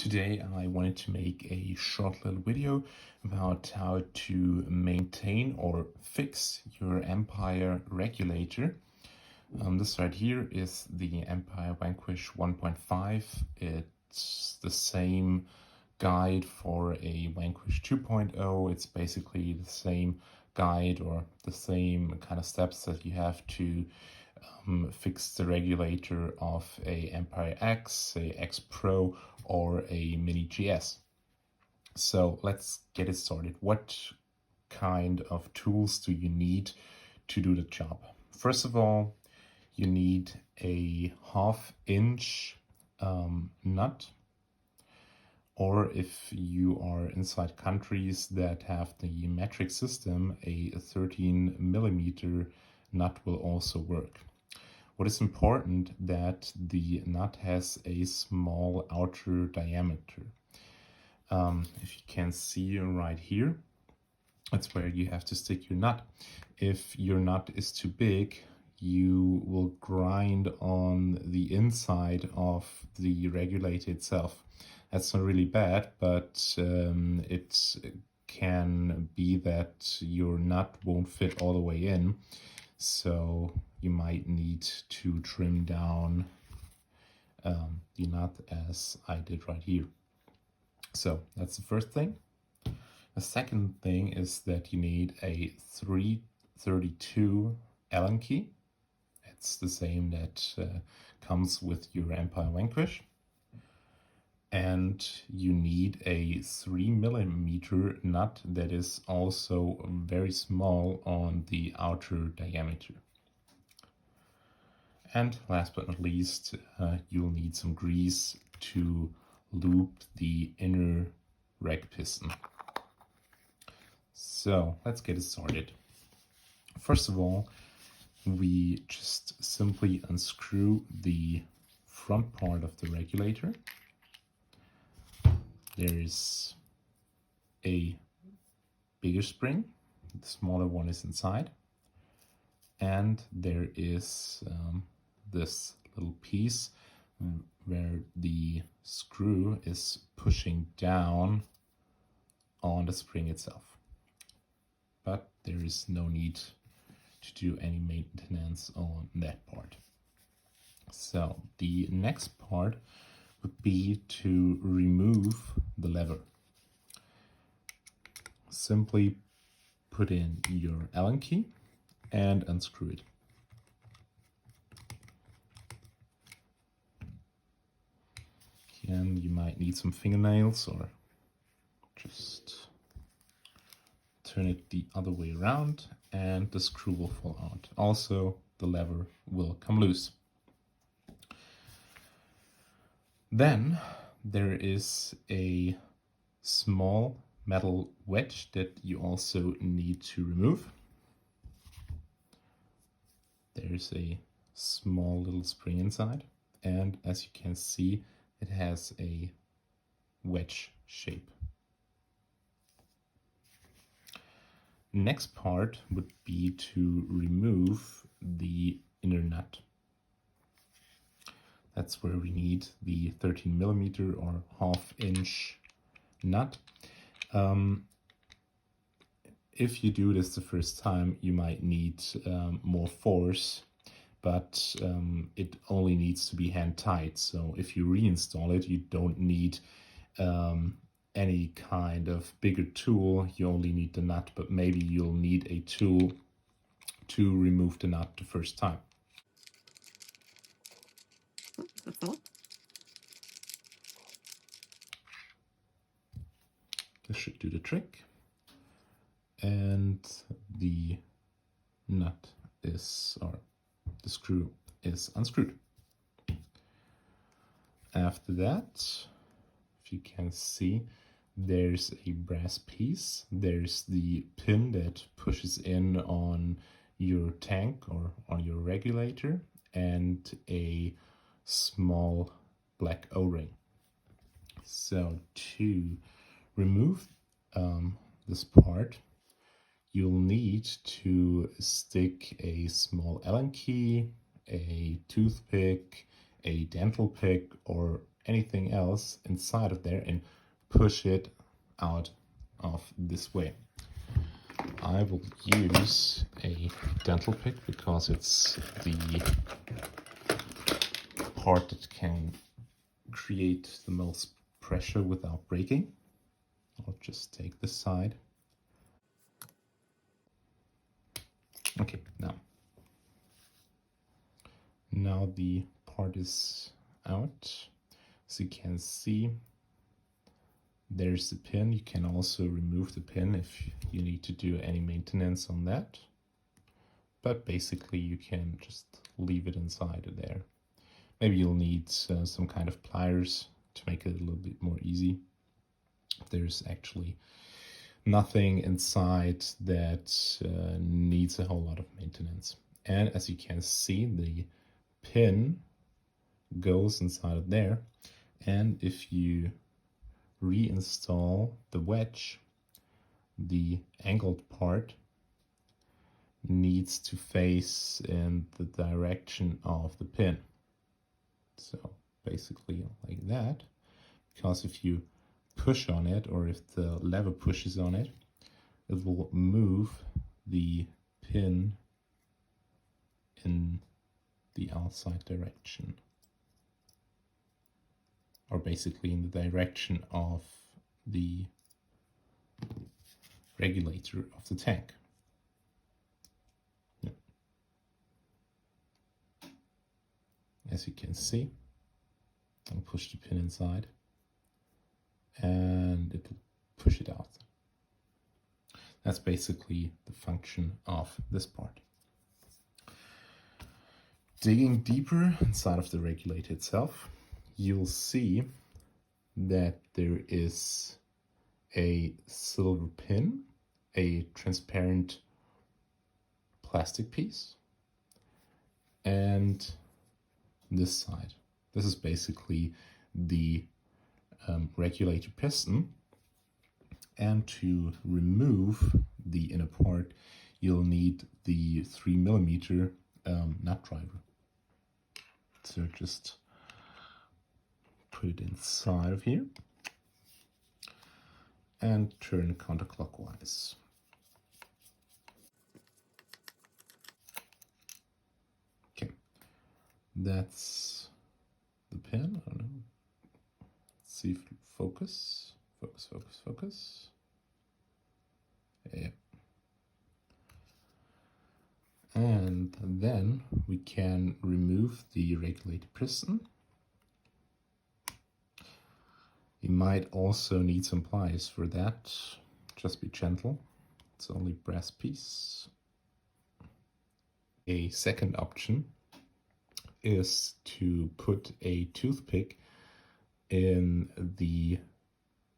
Today I wanted to make a short little video about how to maintain or fix your Empire Regulator. This right here is the Empire Vanquish 1.5. It's the same guide for a Vanquish 2.0. It's basically the same guide or the same kind of steps that you have to fix the regulator of a Empire X, a X Pro, or a Mini GS. So let's get it started. What kind of tools do you need to do the job? First of all, you need a 1/2-inch nut, or if you are inside countries that have the metric system, a 13mm nut will also work. What is important that the nut has a small outer diameter. If you can see right here, that's where you have to stick your nut. If your nut is too big, you will grind on the inside of the regulator itself. That's not really bad, but it can be that your nut won't fit all the way in. So you might need to trim down the nut as I did right here. So that's the first thing. The second thing is that you need a 332 Allen key. It's the same that comes with your Empire Vanquish. And you need a 3mm nut that is also very small on the outer diameter. And last but not least, you'll need some grease to loop the inner reg piston. So let's get it started. First of all, we just simply unscrew the front part of the regulator. There is a bigger spring, the smaller one is inside, and there is this little piece where the screw is pushing down on the spring itself. But there is no need to do any maintenance on that part. So the next part would be to remove the lever. Simply put in your Allen key and unscrew it. Again, you might need some fingernails or just turn it the other way around and the screw will fall out. Also, the lever will come loose. Then there is a small metal wedge that you also need to remove. There's a small little spring inside, and as you can see, it has a wedge shape. Next part would be to remove the inner nut. That's where we need the 13mm or 1/2-inch nut. If you do this the first time, you might need more force, but it only needs to be hand tight. So if you reinstall it, you don't need any kind of bigger tool. You only need the nut, but maybe you'll need a tool to remove the nut the first time. This should do the trick. And the nut is, or the screw is unscrewed. After that, if you can see, there's a brass piece. There's the pin that pushes in on your tank or on your regulator, and a small black O-ring. So to remove this part, you'll need to stick a small Allen key, a toothpick, a dental pick, or anything else inside of there and push it out of this way. I will use a dental pick because it's the part that can create the most pressure without breaking. I'll just take this side. Okay, now the part is out. As you can see, there's the pin. You can also remove the pin if you need to do any maintenance on that. But basically you can just leave it inside of there. Maybe you'll need some kind of pliers to make it a little bit more easy. There's actually nothing inside that needs a whole lot of maintenance. And as you can see, the pin goes inside of there. And if you reinstall the wedge, the angled part needs to face in the direction of the pin. So basically like that, because if you push on it, or if the lever pushes on it, it will move the pin in the outside direction, or basically in the direction of the regulator of the tank. Yeah. As you can see, I'll push the pin inside and it will push it out. That's basically the function of this part. Digging deeper inside of the regulator itself, you'll see that there is a silver pin, a transparent plastic piece, and this side. This is basically the regulator piston, and to remove the inner part you'll need the 3mm nut driver. So just put it inside of here and turn counterclockwise. Okay, that's the pin. I don't know. Let's see if it focus. Focus. Yeah. And then we can remove the regulator piston. You might also need some pliers for that. Just be gentle. It's only a brass piece. A second option is to put a toothpick in the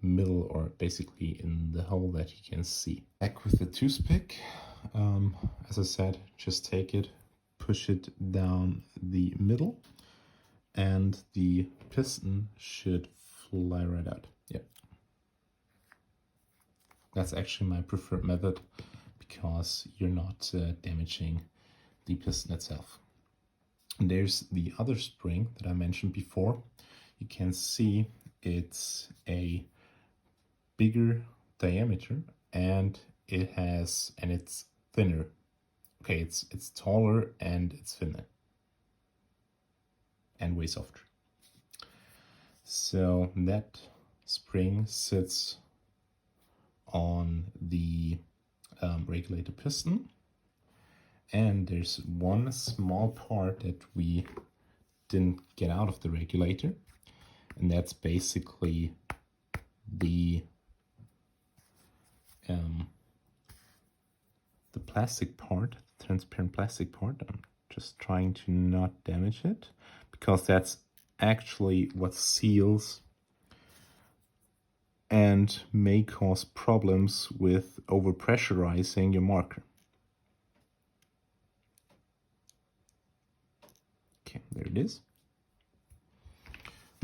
middle, or basically in the hole that you can see. Back with the toothpick, as I said, just take it, push it down the middle, and the piston should fly right out. Yeah, that's actually my preferred method because you're not damaging the piston itself. And there's the other spring that I mentioned before. You can see it's a bigger diameter and it's thinner. Okay, it's taller and it's thinner and way softer. So that spring sits on the regulator piston, and there's one small part that we didn't get out of the regulator, and that's basically the plastic part, the transparent plastic part. I'm just trying to not damage it, because that's actually what seals and may cause problems with overpressurizing your marker. Okay, there it is.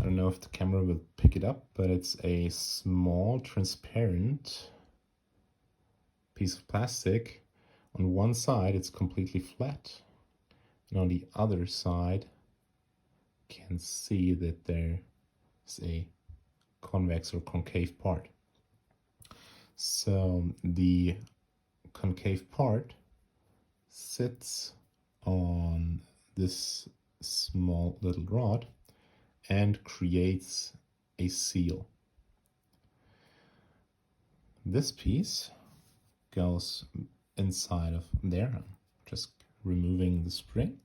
I don't know if the camera will pick it up, but it's a small transparent piece of plastic. On one side it's completely flat, and on the other side you can see that there is a convex or concave part. So the concave part sits on this small little rod and creates a seal. This piece goes inside of there. I'm just removing the spring.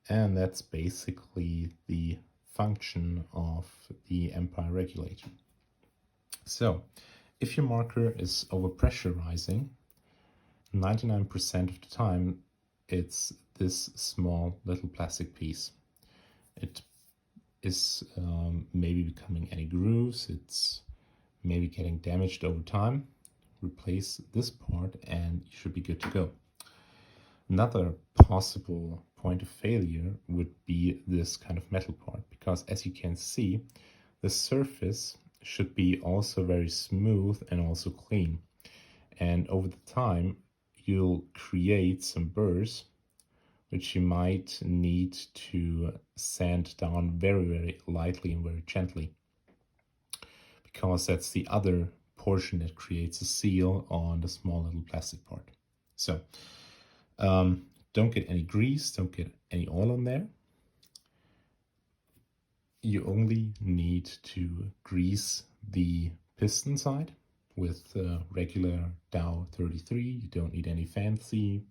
And that's basically the function of the Empire Regulator. So if your marker is overpressurizing, 99% of the time it's this small little plastic piece. It is maybe becoming any grooves, it's maybe getting damaged over time. Replace this part and you should be good to go. Another possible point of failure would be this kind of metal part, because as you can see, the surface should be also very smooth and also clean. And over the time, you'll create some burrs, which you might need to sand down very, very lightly and very gently, because that's the other portion that creates a seal on the small little plastic part. So don't get any grease, don't get any oil on there. You only need to grease the piston side with regular Dow 33. You don't need any fancy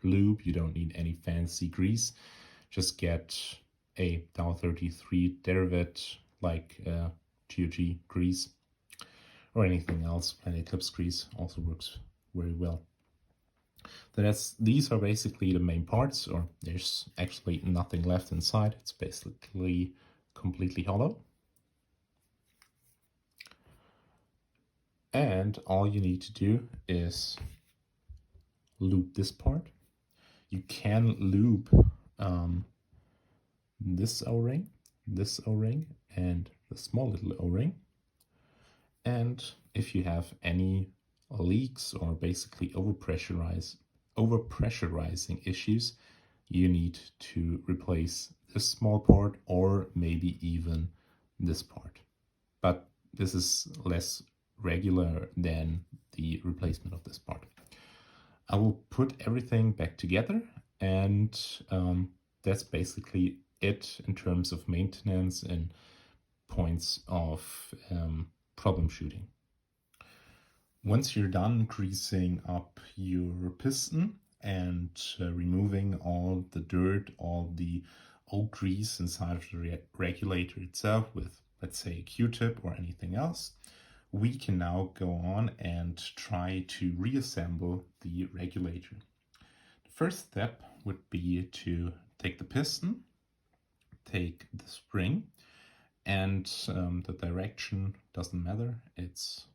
lube, you don't need any fancy grease. Just get a Dow 33 derivative like GOG grease or anything else. Planet Eclipse grease also works very well. So these are basically the main parts, or there's actually nothing left inside. It's basically completely hollow. And all you need to do is lube this part. You can lube this O-ring, and the small little O-ring. And if you have any leaks or basically overpressurizing issues, you need to replace this small part or maybe even this part. But this is less regular than the replacement of this part. I will put everything back together, and that's basically it in terms of maintenance and points of problem shooting. Once you're done greasing up your piston and removing all the dirt, all the old grease inside of the regulator itself with, let's say, a Q-tip or anything else, we can now go on and try to reassemble the regulator. The first step would be to take the piston, take the spring, and the direction doesn't matter. It's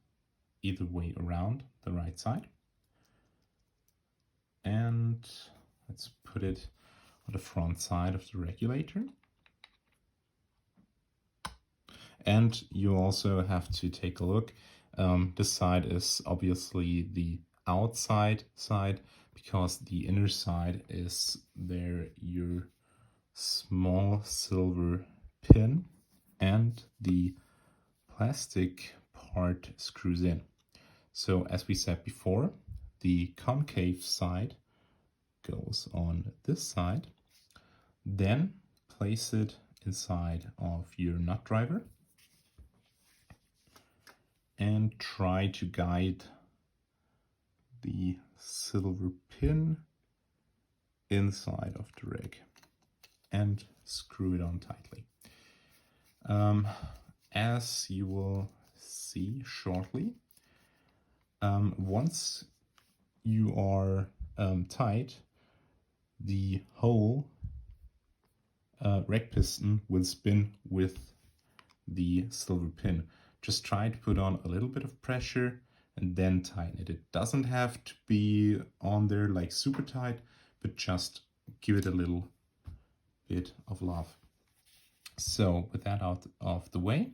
either way around the right side. And let's put it on the front side of the regulator. And you also have to take a look. This side is obviously the outside side, because the inner side is there your small silver pin and the plastic part screws in. So as we said before, the concave side goes on this side. Then place it inside of your nut driver and try to guide the silver pin inside of the rig and screw it on tightly. As you will see shortly, once you are tight, the whole reg piston will spin with the silver pin. Just try to put on a little bit of pressure and then tighten it. It doesn't have to be on there like super tight, but just give it a little bit of love. So with that out of the way,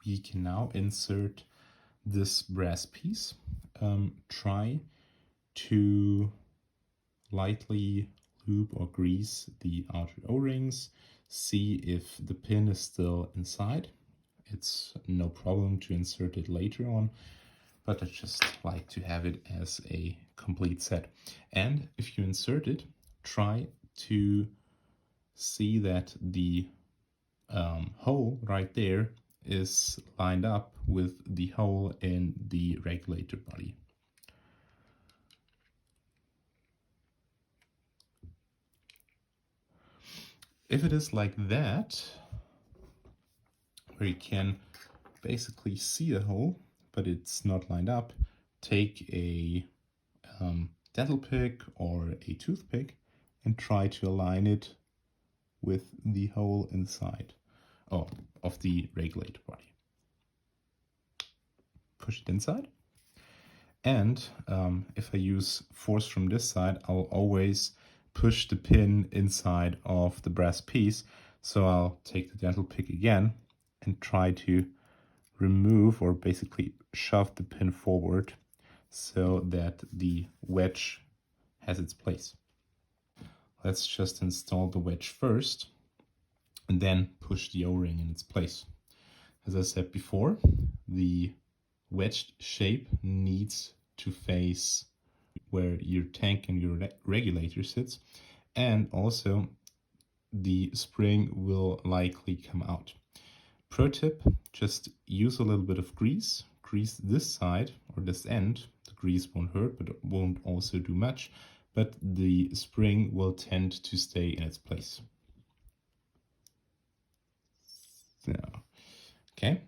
we can now insert this brass piece. Try to lightly lube or grease the outer O-rings see if the pin is still inside. It's no problem to insert it later on, but I just like to have it as a complete set. And if you insert it, try to see that the hole right there is lined up with the hole in the regulator body. If it is like that, where you can basically see a hole, but it's not lined up, take a dental pick or a toothpick and try to align it with the hole inside of the regulator body. Push it inside. And if I use force from this side, I'll always push the pin inside of the brass piece. So I'll take the dental pick again and try to remove or basically shove the pin forward so that the wedge has its place. Let's just install the wedge first and then push the O-ring in its place. As I said before, the wedged shape needs to face where your tank and your regulator sits, and also the spring will likely come out. Pro tip, just use a little bit of grease. Grease this side or this end. The grease won't hurt, but it won't also do much, but the spring will tend to stay in its place. Okay,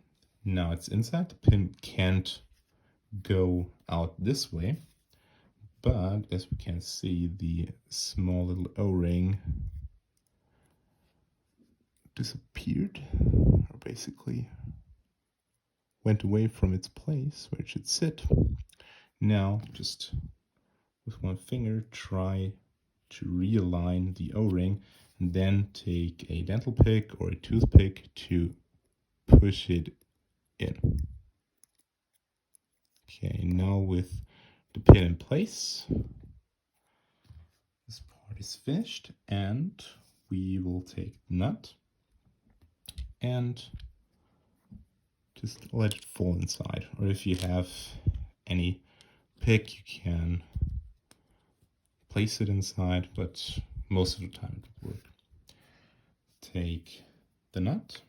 now it's inside. The pin can't go out this way, but as we can see, the small little O-ring disappeared, or basically went away from its place where it should sit. Now, just with one finger, try to realign the O-ring and then take a dental pick or a toothpick to push it in. Okay, now with the pin in place, this part is finished, and we will take the nut and just let it fall inside. Or if you have any pick, you can place it inside, but most of the time it will work. Take the nut,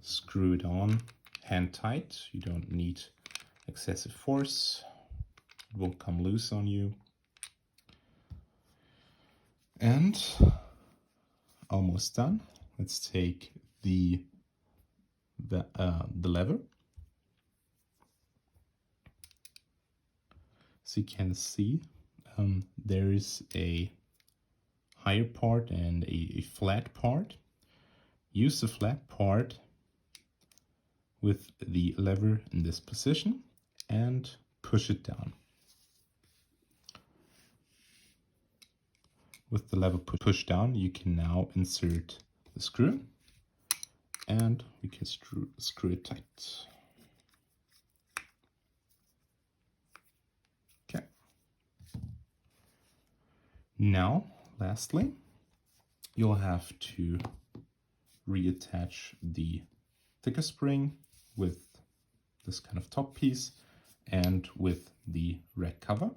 screw it on hand tight. You don't need excessive force. It won't come loose on you. And almost done. Let's take the lever. So you can see there is a higher part and a flat part. Use the flat part with the lever in this position and push it down. With the lever pushed down, you can now insert the screw, and we can screw it tight. Okay. Now, lastly, you'll have to reattach the thicker spring with this kind of top piece and with the rack cover.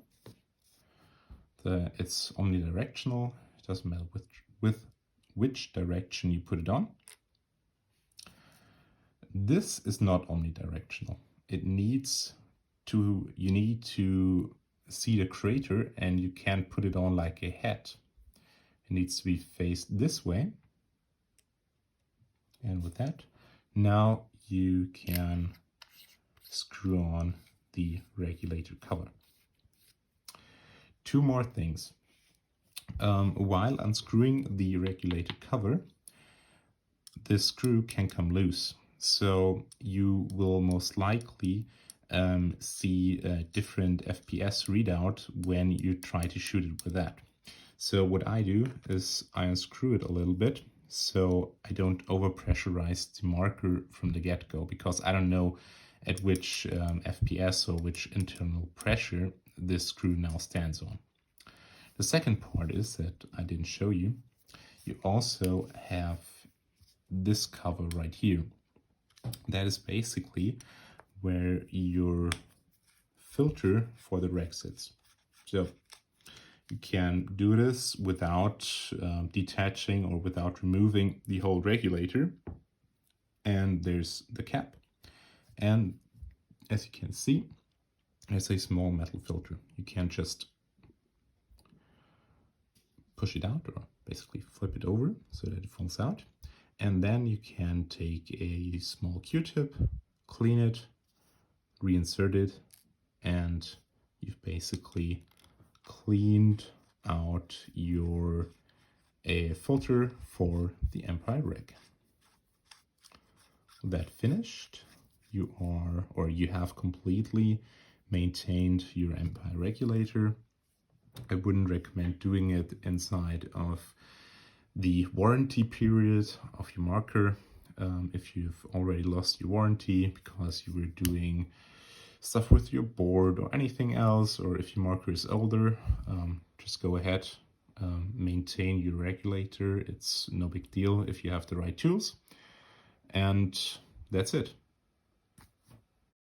It's omnidirectional. It doesn't matter with which direction you put it on. This is not omnidirectional. You need to see the crater, and you can't put it on like a hat. It needs to be faced this way. And with that, now you can screw on the regulator cover. Two more things. While unscrewing the regulator cover, the screw can come loose. So you will most likely see a different FPS readout when you try to shoot it with that. So what I do is I unscrew it a little bit so I don't overpressurize the marker from the get-go, because I don't know at which FPS or which internal pressure this screw now stands on. The second part is that I didn't show you. you also have this cover right here. That is basically where your filter for the reg sits. So you can do this without detaching or without removing the whole regulator. And there's the cap. And as you can see, there's a small metal filter. You can just push it out, or basically flip it over so that it falls out. And then you can take a small Q-tip, clean it, reinsert it, and you've basically cleaned out your filter for the Empire Reg. That finished, you have completely maintained your Empire Regulator. I wouldn't recommend doing it inside of the warranty period of your marker if you've already lost your warranty because you were doing stuff with your board or anything else, or if your marker is older, just go ahead, maintain your regulator. It's no big deal if you have the right tools, and that's it.